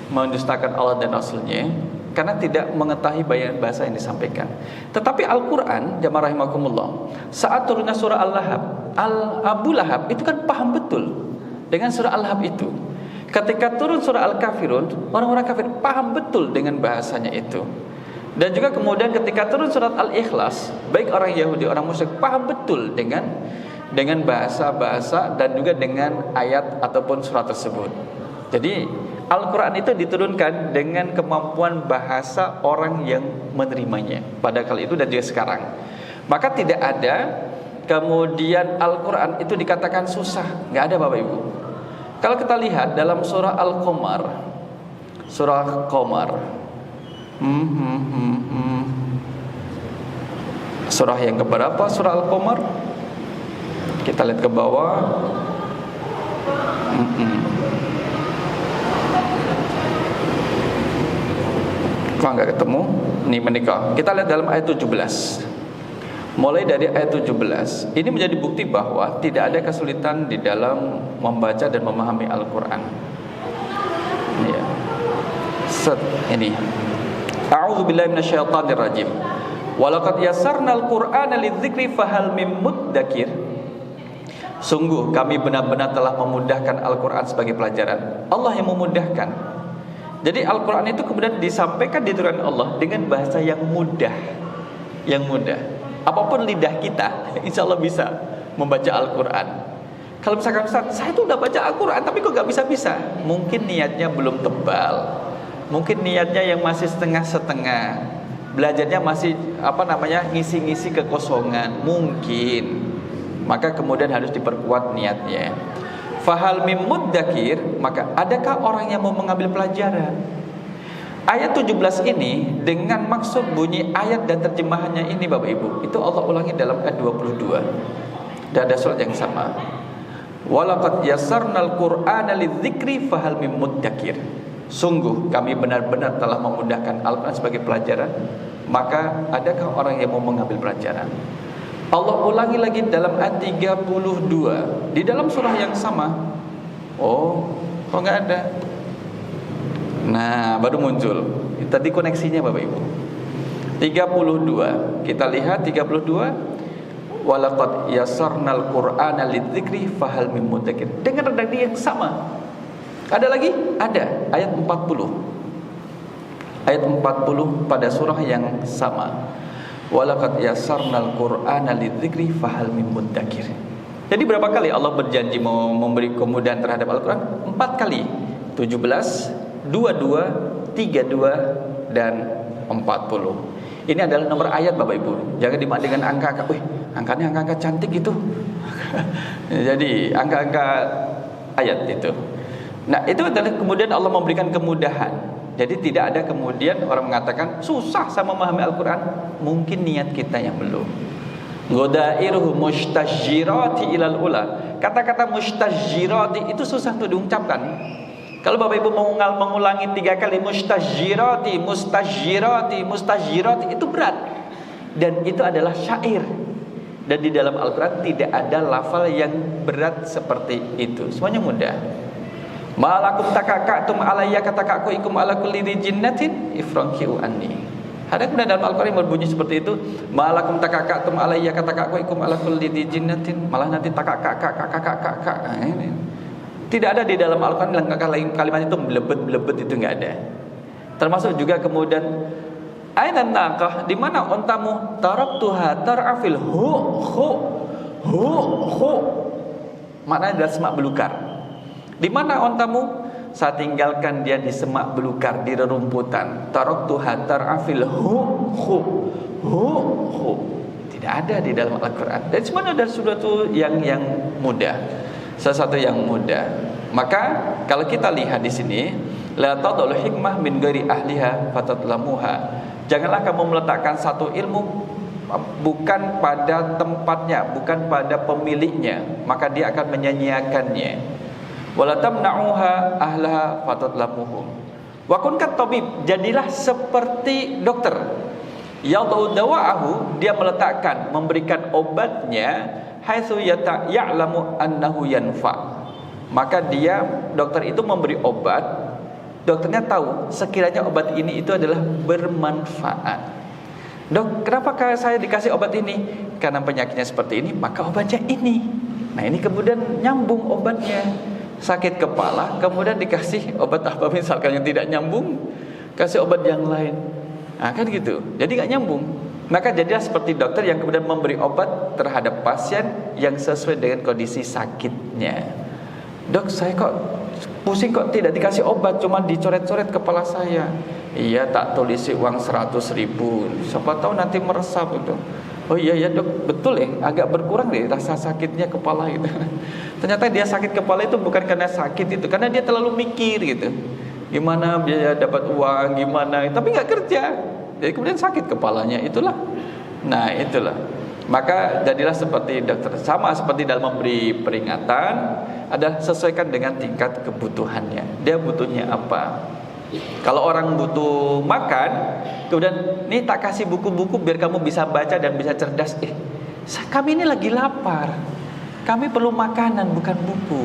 mendustakan Allah dan Rasulnya karena tidak mengetahui bahasa yang disampaikan? Tetapi Al-Quran, jamaah rahimakumullah, saat turunnya surah Al-Lahab, Abu Lahab itu kan paham betul dengan surah Al-Lahab itu. Ketika turun surah Al-Kafirun, orang-orang kafir paham betul dengan bahasanya itu. Dan juga kemudian ketika turun surat Al-Ikhlas, baik orang Yahudi, orang musyrik paham betul dengan bahasa-bahasa dan juga dengan ayat ataupun surat tersebut. Jadi Al-Quran itu diturunkan dengan kemampuan bahasa orang yang menerimanya pada kali itu dan juga sekarang. Maka tidak ada kemudian Al-Quran itu dikatakan susah, nggak ada Bapak Ibu. Kalau kita lihat dalam surah Al-Qamar, surah Qamar, surah yang keberapa surah Al-Qamar? Kita lihat ke bawah. Kok nggak ketemu? Nih menikah. Kita lihat dalam ayat 17. Mulai dari ayat 17. Ini menjadi bukti bahwa tidak ada kesulitan di dalam membaca dan memahami Al-Quran. Ya. Ini. A'udzubillahi minasyaitonirrajim. Walaqad yassarnal Qur'ana lidzikri fahal mim muddakir. Sungguh kami benar-benar telah memudahkan Al-Quran sebagai pelajaran. Allah yang memudahkan. Jadi Al-Quran itu kemudian disampaikan diturunkan Allah dengan bahasa yang mudah. Yang mudah. Apapun lidah kita, insya Allah bisa membaca Al-Quran. Kalau misalkan Ustaz, saya itu udah baca Al-Quran tapi kok gak bisa-bisa. Mungkin niatnya belum tebal. Mungkin niatnya yang masih setengah-setengah. Belajarnya masih ngisi-ngisi kekosongan. Mungkin. Maka kemudian harus diperkuat niatnya. Fahal mim muddakir, maka adakah orang yang mau mengambil pelajaran? Ayat 17 ini dengan maksud bunyi ayat dan terjemahannya ini Bapak Ibu, itu Allah ulangi dalam ayat 22. Dan ada surat yang sama. Walaqad yassarnal Qur'ana lidzikri fahal mim muddakir. Sungguh kami benar-benar telah memudahkan Al-Quran sebagai pelajaran, maka adakah orang yang mau mengambil pelajaran? Allah ulangi lagi dalam ayat 32 di dalam surah yang sama. Oh, kok nggak ada? Nah, baru muncul. Tadi koneksinya Bapak Ibu. 32. Kita lihat 32. Walaqad yassarnal Qur'ana lidzikri fahal mim muddakir. Dengan redaksi yang sama. Ada lagi? Ada. Ayat 40. Ayat 40 pada surah yang sama. Walaqad yassarnal Qur'ana lidzikri fahal mim muddakir. Jadi berapa kali Allah berjanji mau memberi kemudahan terhadap Al-Quran? 4 kali. 17, 22, 32 dan 40. Ini adalah nomor ayat Bapak Ibu. Jangan dimak dengan angka-angka. Wih, angkanya angka-angka cantik itu. Jadi angka-angka ayat itu. Nah, itu adalah kemudian Allah memberikan kemudahan. Jadi tidak ada kemudian orang mengatakan susah sama memahami Al-Quran. Mungkin niat kita yang belum. Godairuhu mustajirati ilal ula. Kata-kata mustajirati itu susah untuk diucapkan. Kalau Bapak Ibu mengulangi 3 kali mustajirati, mustajirati, mustajirati, itu berat. Dan itu adalah syair. Dan di dalam Al-Quran tidak ada lafal yang berat seperti itu. Semuanya mudah. Malakum takakatum alayya katakaku ikum ala kulli jinnatin ifrankiu anni. Ada kemudian dalam Al-Quran berbunyi seperti itu. Malakum takakatum alayya katakaku ikum ala kulli jinnatin. Malah nanti takakak. Tidak ada di dalam Al-Quran kalimat itu belebet itu nggak ada. Termasuk juga kemudian ayat naqah, di mana ontamu taraktuha tarafil hu. Maknanya adalah semak belukar. Di mana ontamu? Saya tinggalkan dia di semak belukar, di rerumputan. Taraktuha tarafil hu. Tidak ada di dalam Al-Quran. Dan semuanya adalah sesuatu yang mudah. sesuatu yang mudah. Maka kalau kita lihat di sini, la tadul hikmah min ghairi ahliha fatatlamuha. Janganlah kamu meletakkan satu ilmu bukan pada tempatnya, bukan pada pemiliknya, maka dia akan menyanyiakannya. Wala tamna'uha ahlaha fatatlamuhum. Wa kun kat tabib, jadilah seperti dokter. Yadau dawa'ahu, dia meletakkan, memberikan obatnya, haitsu ya'lamu annahu yanfa. Maka dia, dokter itu memberi obat, dokternya tahu sekiranya obat ini itu adalah bermanfaat. Dok, kenapa saya dikasih obat ini? Karena penyakitnya seperti ini, maka obatnya ini. Nah, ini kemudian nyambung obatnya. Sakit kepala, kemudian dikasih obat apa misalkan yang tidak nyambung, kasih obat yang lain. Nah, kan gitu. Jadi gak nyambung. Maka jadilah seperti dokter yang kemudian memberi obat terhadap pasien yang sesuai dengan kondisi sakitnya. Dok, saya kok pusing, kok tidak dikasih obat, cuma dicoret-coret kepala saya. Iya, tak tulisi uang 100.000. Siapa tahu nanti meresap itu. Oh iya ya dok, betul ya, agak berkurang deh rasa sakitnya kepala itu. Ternyata dia sakit kepala itu bukan karena sakit itu, karena dia terlalu mikir gitu. Gimana biaya dapat uang, gimana, tapi nggak kerja. Jadi kemudian sakit kepalanya, itulah. Nah itulah. Maka jadilah seperti dokter. Sama seperti dalam memberi peringatan, adalah sesuaikan dengan tingkat kebutuhannya. Dia butuhnya apa? Kalau orang butuh makan, kemudian nih tak kasih buku-buku biar kamu bisa baca dan bisa cerdas. Kami ini lagi lapar, kami perlu makanan bukan buku.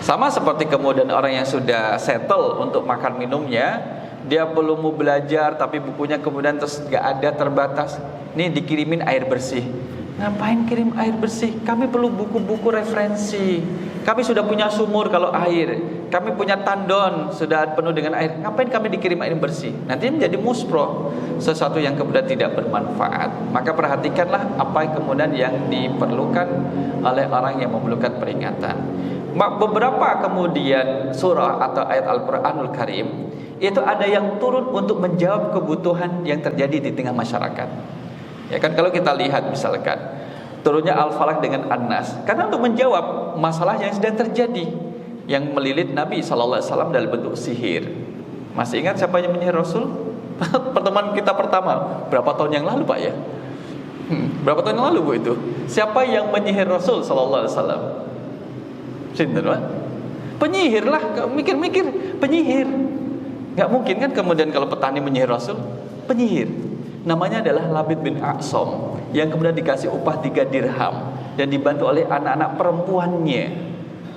Sama seperti kemudian orang yang sudah settle untuk makan minumnya, dia perlu mau belajar tapi bukunya kemudian terus gak ada, terbatas. Nih dikirimin air bersih. Ngapain kirim air bersih? Kami perlu buku-buku referensi. Kami sudah punya sumur kalau air, kami punya tandon sudah penuh dengan air. Ngapain kami dikirim air bersih? Nanti menjadi muspro, sesuatu yang kemudian tidak bermanfaat. Maka perhatikanlah apa yang kemudian yang diperlukan oleh orang yang memerlukan peringatan. Beberapa kemudian surah atau ayat Al-Quranul Karim itu ada yang turun untuk menjawab kebutuhan yang terjadi di tengah masyarakat. Ya kan, kalau kita lihat misalkan turunnya Al-Falaq dengan An-Nas, karena untuk menjawab masalah yang sedang terjadi yang melilit Nabi SAW dalam bentuk sihir. Masih ingat siapa yang menyihir Rasul? Pertemuan kita pertama berapa tahun yang lalu Pak ya? Berapa tahun yang lalu Bu itu? Siapa yang menyihir Rasul SAW? Sinten Pak? Penyihir lah, mikir-mikir penyihir. Gak mungkin kan kemudian kalau petani menyihir Rasul? Penyihir. Namanya adalah Labid bin A'som, yang kemudian dikasih upah 3 dirham dan dibantu oleh anak-anak perempuannya.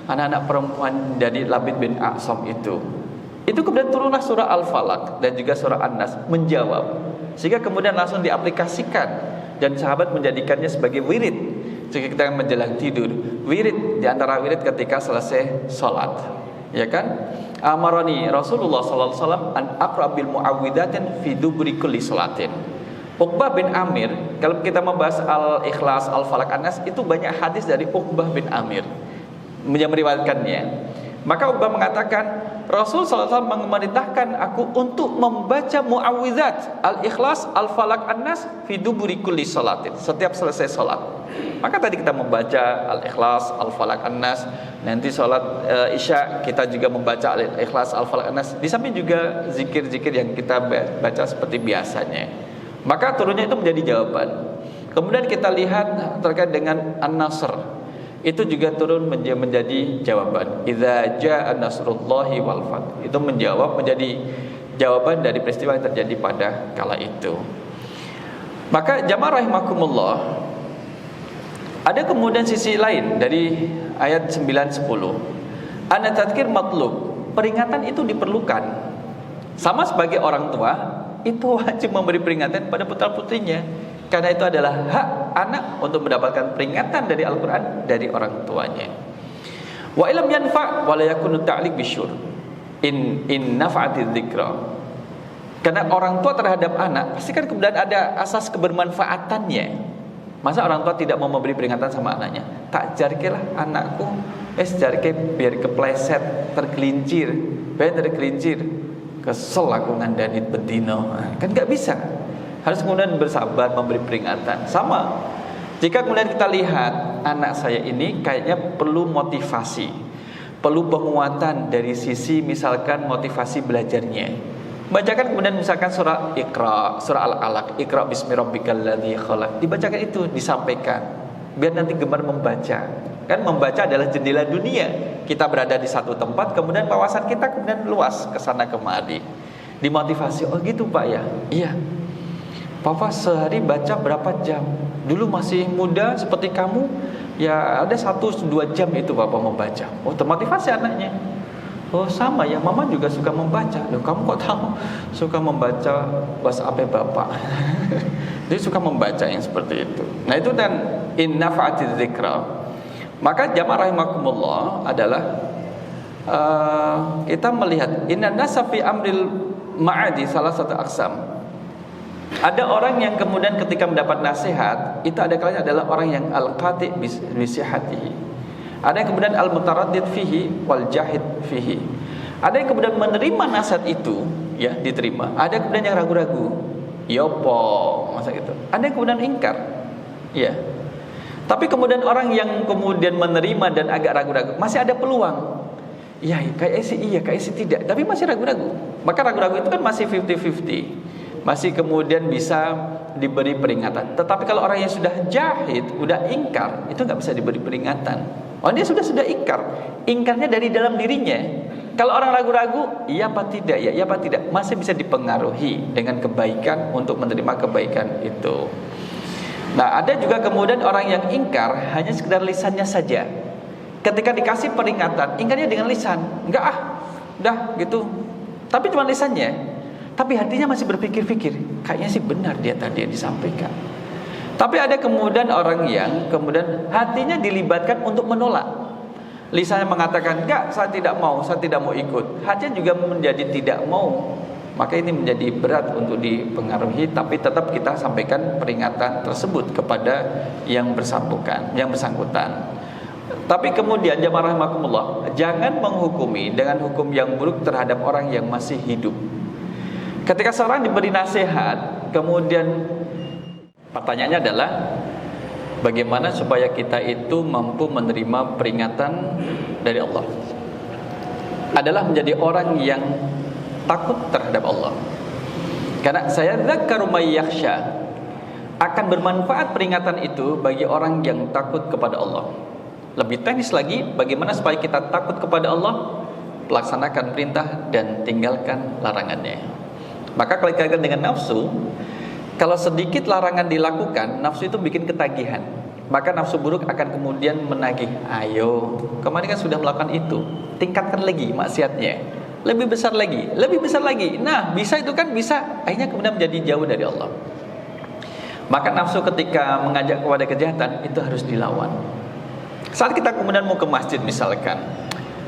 Anak-anak perempuan dari Labid bin A'som itu kemudian turunlah surah Al-Falaq dan juga surah An-Nas menjawab, sehingga kemudian langsung diaplikasikan dan sahabat menjadikannya sebagai wirid jika kita menjelang tidur. Wirid diantara wirid ketika selesai sholat, ya kan? Amarani Rasulullah SAW an aqra bil muawwidatin fi duburi kulli salatin. Uqbah bin Amir, kalau kita membahas Al-Ikhlas, Al-Falaq, An-Nas, itu banyak hadis dari Uqbah bin Amir yang meriwayatkannya. Maka Uqbah mengatakan, Rasul SAW memerintahkan aku untuk membaca muawwidzat Al-Ikhlas, Al-Falaq, An-Nas fi duburi kulli salatin, setiap selesai salat. Maka tadi kita membaca Al-Ikhlas, Al-Falaq, An-Nas. Nanti salat Isya kita juga membaca Al-Ikhlas, Al-Falaq, An-Nas. Di samping juga zikir-zikir yang kita baca seperti biasanya. Maka turunnya itu menjadi jawaban. Kemudian kita lihat terkait dengan An-Nasr, itu juga turun menjadi jawaban. Idza jaa nasrullahi wal fath, itu menjawab, menjadi jawaban dari peristiwa yang terjadi pada kala itu. Maka jamaah rahimakumullah, ada kemudian sisi lain dari ayat 9-10. Ana tadhkir matlub, peringatan itu diperlukan. Sama sebagai orang tua, itu wajib memberi peringatan pada putra-putrinya, karena itu adalah hak anak untuk mendapatkan peringatan dari Al-Quran dari orang tuanya. Wa ilam yanfa' wa la yakunu ta'liq bisyur in nafa'ati dzikra. Karena orang tua terhadap anak pasti kan kemudian ada asas kebermanfaatannya. Masa orang tua tidak mau memberi peringatan sama anaknya? Tak jarkelah anakku, jarke biar kepleset, tergelincir, biar tergelincir. Kesel aku ngandanit bedino. Kan gak bisa. Harus kemudian bersabar memberi peringatan. Sama, jika kemudian kita lihat anak saya ini kayaknya perlu motivasi, perlu penguatan dari sisi misalkan motivasi belajarnya. Bacakan kemudian misalkan surah Iqra, surah Al-Alaq, Iqra bismi rabbikal ladzi khalaq. Dibacakan itu, disampaikan. Biar nanti gemar membaca. Kan membaca adalah jendela dunia. Kita berada di satu tempat, kemudian wawasan kita kemudian luas ke sana kemari. Dimotivasi, oh gitu Pak ya? Iya. Papa sehari baca berapa jam? Dulu masih muda seperti kamu, ya ada 1-2 jam itu Papa membaca. Oh, termotivasi anaknya. Oh sama ya, Mama juga suka membaca. Loh, kamu kok tahu suka membaca WhatsApp Bapak? Dia suka membaca yang seperti itu. Nah itu dan in nafa'atiz dzikra. Maka jamaah rahimakumullah adalah kita melihat inna nasa fi amril ma'adi salah satu aksam. Ada orang yang kemudian ketika mendapat nasihat, itu ada kalanya adalah orang yang al-qati' bisihatihi. Ada yang kemudian al-mutaraddid fihi wal jahid fihi. Ada yang kemudian menerima nasihat itu, ya, diterima. Ada kemudian yang ragu-ragu. Yopo, masa gitu. Ada yang kemudian ingkar. Ya. Tapi kemudian orang yang kemudian menerima dan agak ragu-ragu, masih ada peluang. Ya, kayak sih iya, kayak sih tidak, tapi masih ragu-ragu. Maka ragu-ragu itu kan masih 50-50. Masih kemudian bisa diberi peringatan. Tetapi kalau orang yang sudah jahid, udah ingkar, itu nggak bisa diberi peringatan. Oh, dia sudah ingkar. Ingkarnya dari dalam dirinya. Kalau orang ragu-ragu, iya apa tidak, ya iya apa tidak, masih bisa dipengaruhi dengan kebaikan untuk menerima kebaikan itu. Nah, ada juga kemudian orang yang ingkar hanya sekedar lisannya saja. Ketika dikasih peringatan, ingkarnya dengan lisan. Enggak udah gitu. Tapi cuma lisannya. Tapi hatinya masih berpikir-pikir, kayaknya sih benar dia tadi yang disampaikan. Tapi ada kemudian orang yang kemudian hatinya dilibatkan untuk menolak. Lisannya mengatakan, enggak, saya tidak mau ikut. Hatinya juga menjadi tidak mau. Maka ini menjadi berat untuk dipengaruhi. Tapi tetap kita sampaikan peringatan tersebut kepada yang bersangkutan. Tapi kemudian jamaah rahimakumullah, jangan menghukumi dengan hukum yang buruk terhadap orang yang masih hidup. Ketika seorang diberi nasihat, kemudian pertanyaannya adalah bagaimana supaya kita itu mampu menerima peringatan dari Allah. Adalah menjadi orang yang takut terhadap Allah. Karena saya dzakkaru may yakhsha, akan bermanfaat peringatan itu bagi orang yang takut kepada Allah. Lebih teknis lagi, bagaimana supaya kita takut kepada Allah? Pelaksanakan perintah dan tinggalkan larangannya. Maka kalau dikaitkan dengan nafsu, kalau sedikit larangan dilakukan, nafsu itu bikin ketagihan. Maka nafsu buruk akan kemudian menagih. Ayo, kemarin kan sudah melakukan itu, tingkatkan lagi maksiatnya, lebih besar lagi. Nah, bisa itu kan bisa. Akhirnya kemudian menjadi jauh dari Allah. Maka nafsu ketika mengajak kepada kejahatan itu harus dilawan. Saat kita kemudian mau ke masjid misalkan,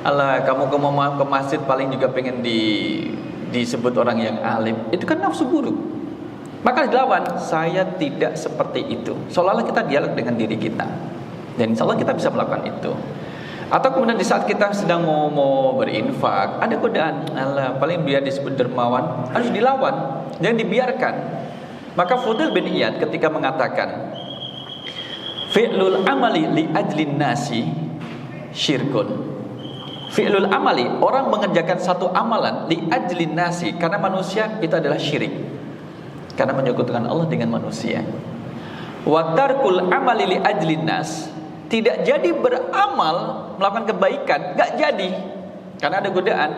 alah kamu mau ke masjid paling juga pengen disebut orang yang alim, itu kan nafsu buruk. Maka dilawan, saya tidak seperti itu. Seolah-olah kita dialog dengan diri kita. Dan insya Allah kita bisa melakukan itu. Atau kemudian di saat kita sedang mau berinfak, ada godaan, alah paling biar disebut dermawan, harus dilawan, jangan dibiarkan. Maka Fudail bin Iyad ketika mengatakan, fi'lul amali li ajlin nasi syirkun. Fi'lul amali, orang mengerjakan satu amalan li ajlin nasi, karena manusia, itu adalah syirik. Karena menyekutukan Allah dengan manusia. Wa tarkul amali li ajlin nas, tidak jadi beramal melakukan kebaikan, enggak jadi. Karena ada godaan.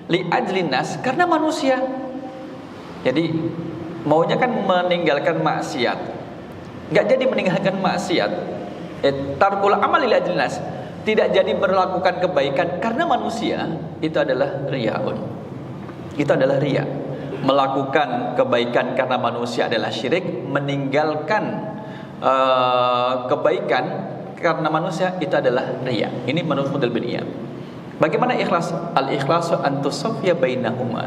Li ajlin nas, karena manusia. Jadi maunya kan meninggalkan maksiat. Enggak jadi meninggalkan maksiat. Tarkul amali li ajlin nas, tidak jadi melakukan kebaikan karena manusia, itu adalah riyaun. Itu adalah riya. Melakukan kebaikan karena manusia adalah syirik, meninggalkan kebaikan karena manusia itu adalah riya. Ini menurut Fudail bin Iyad. Bagaimana ikhlas? Al-ikhlasu an tusaffiya bainahuma.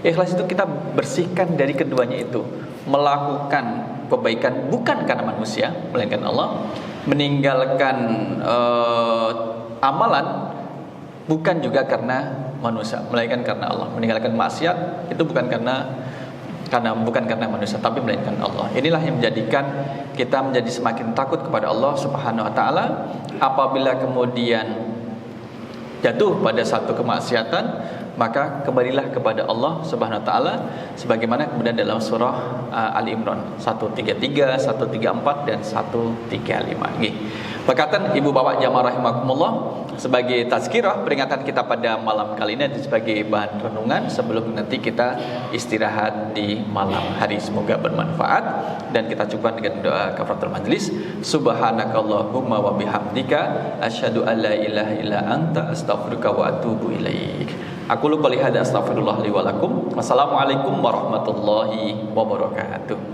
Ikhlas itu kita bersihkan dari keduanya itu. Melakukan kebaikan bukan karena manusia, melainkan Allah. Meninggalkan amalan bukan juga karena manusia, melainkan karena Allah. Meninggalkan maksiat itu bukan karena bukan karena manusia, tapi melainkan Allah. Inilah yang menjadikan kita menjadi semakin takut kepada Allah Subhanahu wa taala apabila kemudian jatuh pada satu kemaksiatan, maka kembalilah kepada Allah Subhanahu wa taala sebagaimana kemudian dalam surah Ali Imran 133, 134 dan 135. Nggih. Perkataan ibu bapak jamaah rahimakumullah, sebagai tazkirah peringatan kita pada malam kali ini dan sebagai bahan renungan sebelum nanti kita istirahat di malam hari. Semoga bermanfaat dan kita cukupkan dengan doa kafaratul majlis. Subhanakallahumma wa bihamdika asyhadu an la ilaha illa anta astaghfiruka wa atubu ilaik. Aku lupa lihat, astaghfirullah li wa lakum. Wassalamualaikum warahmatullahi wabarakatuh.